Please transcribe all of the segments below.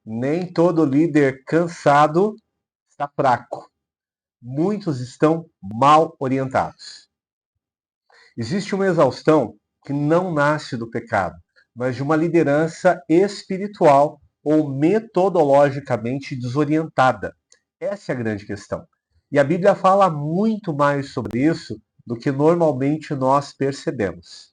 Nem todo líder cansado está fraco. Muitos estão mal orientados. Existe uma exaustão que não nasce do pecado, mas de uma liderança espiritual ou metodologicamente desorientada. Essa é a grande questão. E a Bíblia fala muito mais sobre isso do que normalmente nós percebemos.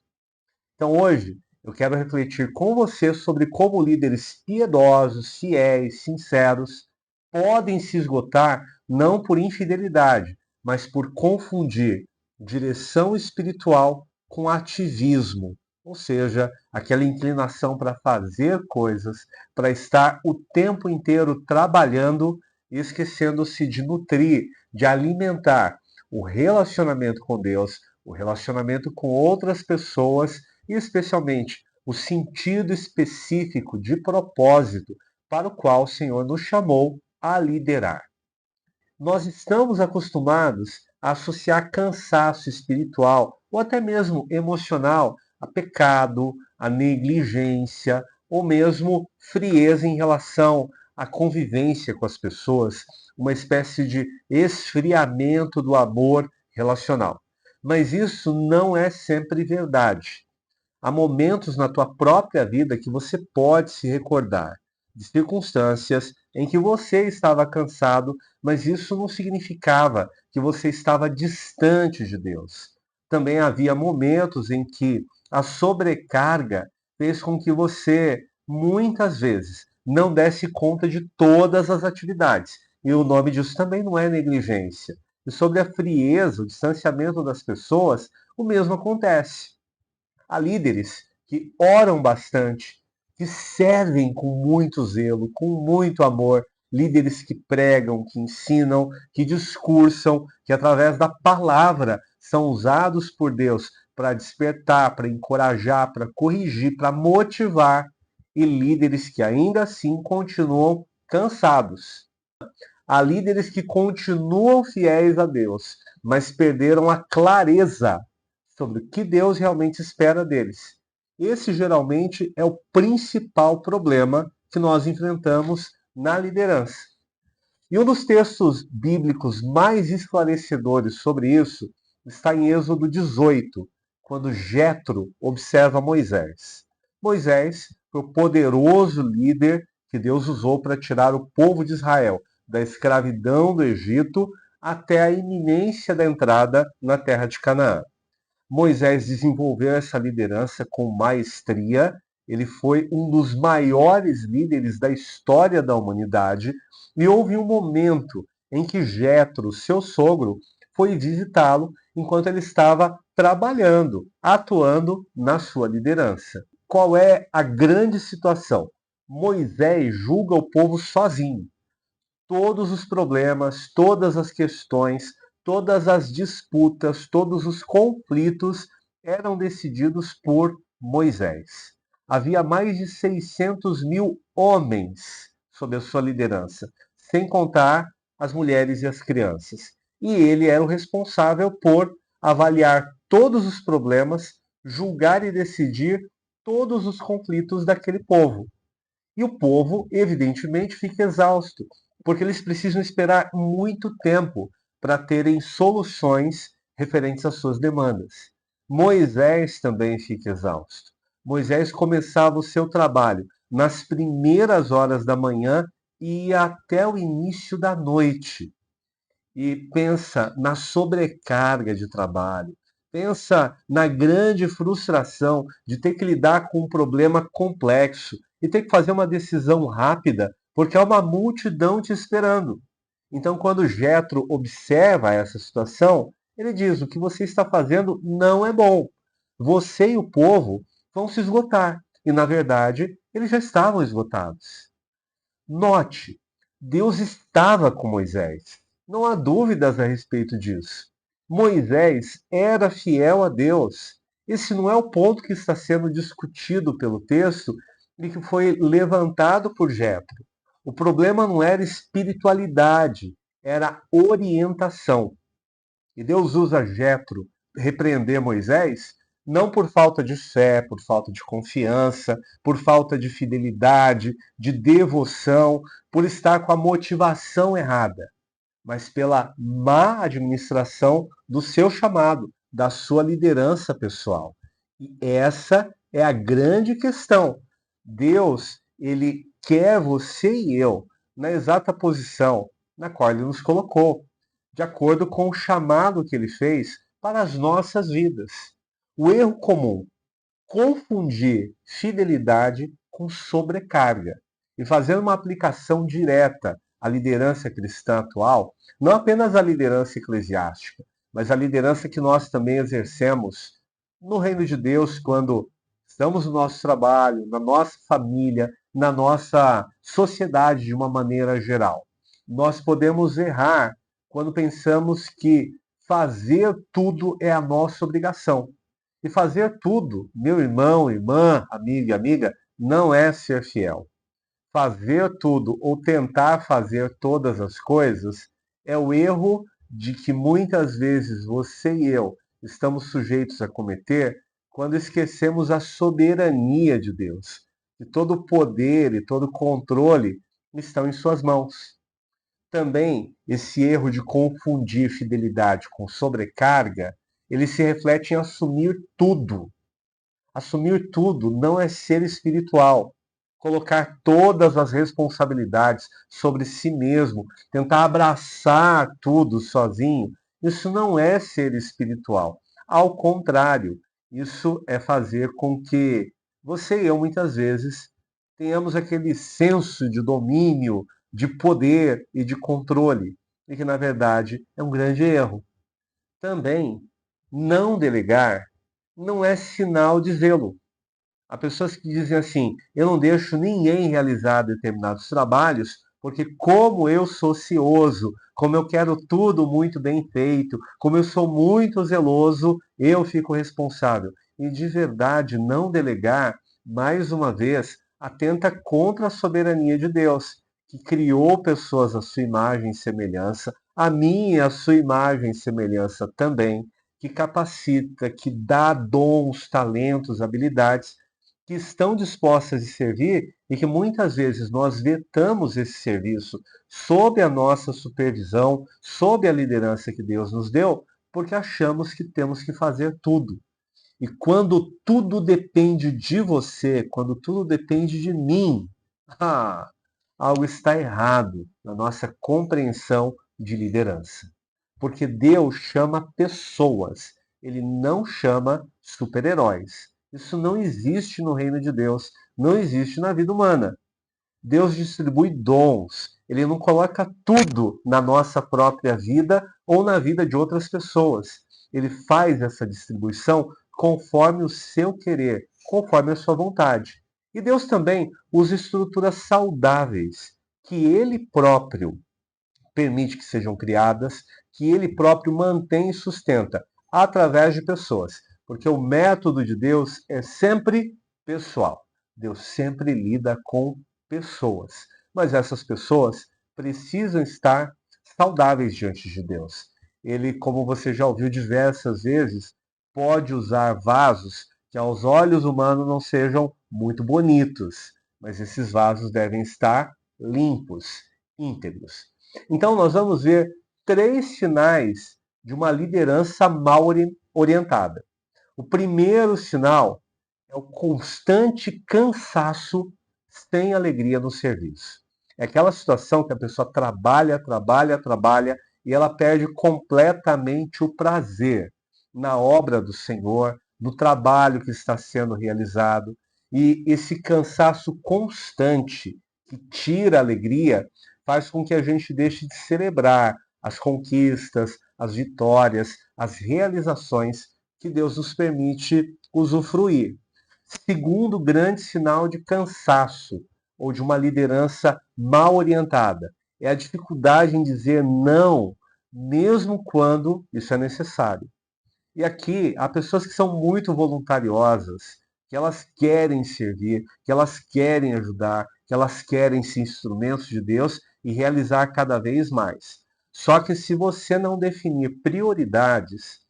Então hoje eu quero refletir com você sobre como líderes piedosos, fiéis, sinceros podem se esgotar não por infidelidade, mas por confundir direção espiritual com ativismo, ou seja, aquela inclinação para fazer coisas, para estar o tempo inteiro trabalhando e esquecendo-se de nutrir, de alimentar o relacionamento com Deus, o relacionamento com outras pessoas e especialmente o sentido específico de propósito para o qual o Senhor nos chamou a liderar. Nós estamos acostumados a associar cansaço espiritual ou até mesmo emocional a pecado, a negligência ou mesmo frieza em relação à convivência com as pessoas, uma espécie de esfriamento do amor relacional. Mas isso não é sempre verdade. Há momentos na tua própria vida que você pode se recordar de circunstâncias em que você estava cansado, mas isso não significava que você estava distante de Deus. Também havia momentos em que a sobrecarga fez com que você, muitas vezes, não desse conta de todas as atividades. E o nome disso também não é negligência. E sobre a frieza, o distanciamento das pessoas, o mesmo acontece. Há líderes que oram bastante, que servem com muito zelo, com muito amor, líderes que pregam, que ensinam, que discursam, que através da palavra são usados por Deus para despertar, para encorajar, para corrigir, para motivar, e líderes que ainda assim continuam cansados. Há líderes que continuam fiéis a Deus, mas perderam a clareza sobre o que Deus realmente espera deles. Esse geralmente é o principal problema que nós enfrentamos na liderança. E um dos textos bíblicos mais esclarecedores sobre isso está em Êxodo 18, quando Jetro observa Moisés. Moisés foi o poderoso líder que Deus usou para tirar o povo de Israel da escravidão do Egito até a iminência da entrada na terra de Canaã. Moisés desenvolveu essa liderança com maestria. Ele foi um dos maiores líderes da história da humanidade. E houve um momento em que Jetro, seu sogro, foi visitá-lo enquanto ele estava trabalhando, atuando na sua liderança. Qual é a grande situação? Moisés julga o povo sozinho. Todos os problemas, todas as questões, todas as disputas, todos os conflitos eram decididos por Moisés. Havia mais de 600 mil homens sob a sua liderança, sem contar as mulheres e as crianças. E ele era o responsável por avaliar todos os problemas, julgar e decidir todos os conflitos daquele povo. E o povo, evidentemente, fica exausto, porque eles precisam esperar muito tempo para terem soluções referentes às suas demandas. Moisés também fica exausto. Moisés começava o seu trabalho nas primeiras horas da manhã e ia até o início da noite. E pensa na sobrecarga de trabalho, pensa na grande frustração de ter que lidar com um problema complexo e ter que fazer uma decisão rápida, porque há uma multidão te esperando. Então, quando Jetro observa essa situação, ele diz: o que você está fazendo não é bom. Você e o povo vão se esgotar. E, na verdade, eles já estavam esgotados. Note, Deus estava com Moisés. Não há dúvidas a respeito disso. Moisés era fiel a Deus. Esse não é o ponto que está sendo discutido pelo texto e que foi levantado por Jetro. O problema não era espiritualidade, era orientação. E Deus usa Jetro repreender Moisés Não por falta de fé, por falta de confiança, por falta de fidelidade, de devoção, por estar com a motivação errada, mas pela má administração do seu chamado, da sua liderança pessoal. E essa é a grande questão. Deus, ele quer você e eu na exata posição na qual ele nos colocou, de acordo com o chamado que ele fez para as nossas vidas. O erro comum: confundir fidelidade com sobrecarga e fazer uma aplicação direta à liderança cristã atual, não apenas à liderança eclesiástica, mas à liderança que nós também exercemos no reino de Deus quando estamos no nosso trabalho, na nossa família, na nossa sociedade de uma maneira geral. Nós podemos errar quando pensamos que fazer tudo é a nossa obrigação. E fazer tudo, meu irmão, irmã, amigo e amiga, não é ser fiel. Fazer tudo ou tentar fazer todas as coisas é o erro de que muitas vezes você e eu estamos sujeitos a cometer quando esquecemos a soberania de Deus. E todo o poder e todo o controle estão em suas mãos. Também esse erro de confundir fidelidade com sobrecarga, ele se reflete em assumir tudo. Assumir tudo não é ser espiritual. Colocar todas as responsabilidades sobre si mesmo, tentar abraçar tudo sozinho, isso não é ser espiritual. Ao contrário, isso é fazer com que você e eu, muitas vezes, tenhamos aquele senso de domínio, de poder e de controle, e que, na verdade, é um grande erro. Também, não delegar não é sinal de zelo. Há pessoas que dizem assim: eu não deixo ninguém realizar determinados trabalhos, porque como eu sou cioso, como eu quero tudo muito bem feito, como eu sou muito zeloso, eu fico responsável. E de verdade, não delegar, mais uma vez, atenta contra a soberania de Deus, que criou pessoas à sua imagem e semelhança, a mim e a sua imagem e semelhança também, que capacita, que dá dons, talentos, habilidades que estão dispostas a servir e que muitas vezes nós vetamos esse serviço sob a nossa supervisão, sob a liderança que Deus nos deu, porque achamos que temos que fazer tudo. E quando tudo depende de você, quando tudo depende de mim, ah, algo está errado na nossa compreensão de liderança. Porque Deus chama pessoas, ele não chama super-heróis. Isso não existe no reino de Deus, não existe na vida humana. Deus distribui dons, ele não coloca tudo na nossa própria vida ou na vida de outras pessoas. Ele faz essa distribuição conforme o seu querer, conforme a sua vontade. E Deus também usa estruturas saudáveis que ele próprio permite que sejam criadas, que ele próprio mantém e sustenta através de pessoas. Porque o método de Deus é sempre pessoal. Deus sempre lida com pessoas. Mas essas pessoas precisam estar saudáveis diante de Deus. Ele, como você já ouviu diversas vezes, pode usar vasos que aos olhos humanos não sejam muito bonitos, mas esses vasos devem estar limpos, íntegros. Então, nós vamos ver três sinais de uma liderança mal orientada. O primeiro sinal é o constante cansaço sem alegria no serviço. É aquela situação que a pessoa trabalha, trabalha, trabalha e ela perde completamente o prazer na obra do Senhor, no trabalho que está sendo realizado. E esse cansaço constante que tira a alegria faz com que a gente deixe de celebrar as conquistas, as vitórias, as realizações que Deus nos permite usufruir. Segundo grande sinal de cansaço ou de uma liderança mal orientada é a dificuldade em dizer não, mesmo quando isso é necessário. E aqui há pessoas que são muito voluntariosas, que elas querem servir, que elas querem ajudar, que elas querem ser instrumentos de Deus e realizar cada vez mais. Só que se você não definir prioridades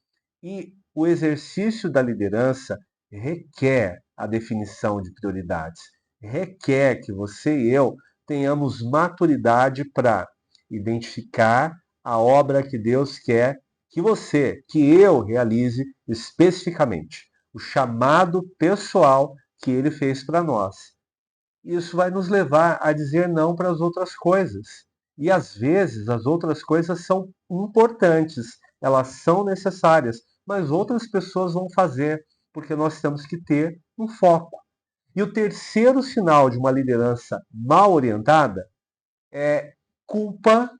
e o exercício da liderança requer a definição de prioridades, requer que você e eu tenhamos maturidade para identificar a obra que Deus quer que você, que eu realize especificamente, o chamado pessoal que ele fez para nós. Isso vai nos levar a dizer não para as outras coisas. E às vezes as outras coisas são importantes, elas são necessárias, mas outras pessoas vão fazer, porque nós temos que ter um foco. E o terceiro sinal de uma liderança mal orientada é culpa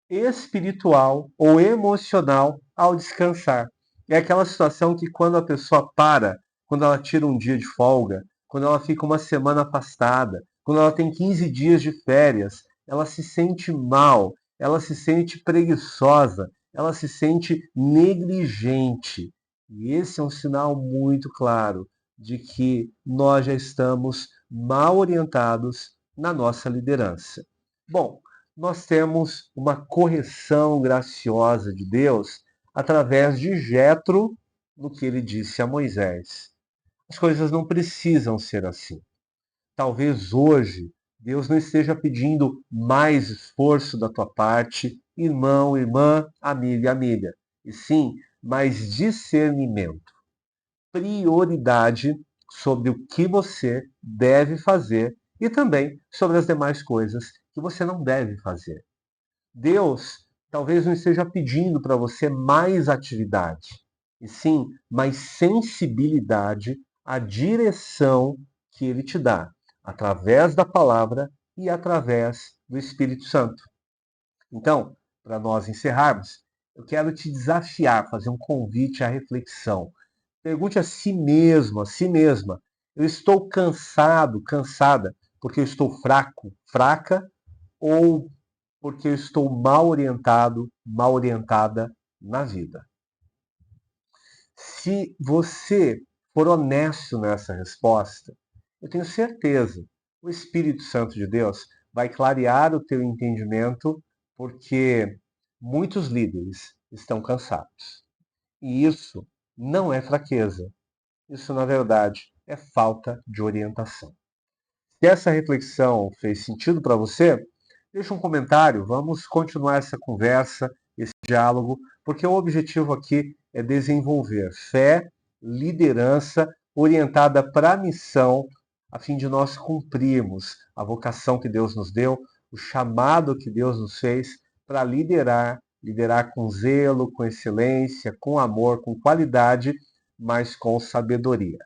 espiritual ou emocional ao descansar. É aquela situação que quando a pessoa para, quando ela tira um dia de folga, quando ela fica uma semana afastada, quando ela tem 15 dias de férias, ela se sente mal, ela se sente preguiçosa, ela se sente negligente. E esse é um sinal muito claro de que nós já estamos mal orientados na nossa liderança. Bom, nós temos uma correção graciosa de Deus através de Jetro no que ele disse a Moisés. As coisas não precisam ser assim. Talvez hoje Deus não esteja pedindo mais esforço da tua parte, irmão, irmã, amigo e amiga, e sim mais discernimento, prioridade sobre o que você deve fazer e também sobre as demais coisas que você não deve fazer. Deus talvez não esteja pedindo para você mais atividade, e sim mais sensibilidade à direção que Ele te dá, através da palavra e através do Espírito Santo. Então, para nós encerrarmos, eu quero te desafiar, fazer um convite à reflexão. Pergunte a si mesmo, a si mesma: eu estou cansado, cansada, porque eu estou fraco, fraca, ou porque eu estou mal orientado, mal orientada na vida? Se você for honesto nessa resposta, eu tenho certeza, o Espírito Santo de Deus vai clarear o teu entendimento, porque muitos líderes estão cansados. E isso não é fraqueza, isso na verdade é falta de orientação. Se essa reflexão fez sentido para você, deixa um comentário, vamos continuar essa conversa, esse diálogo, porque o objetivo aqui é desenvolver fé, liderança orientada para a missão, a fim de nós cumprirmos a vocação que Deus nos deu, o chamado que Deus nos fez para liderar, liderar com zelo, com excelência, com amor, com qualidade, mas com sabedoria.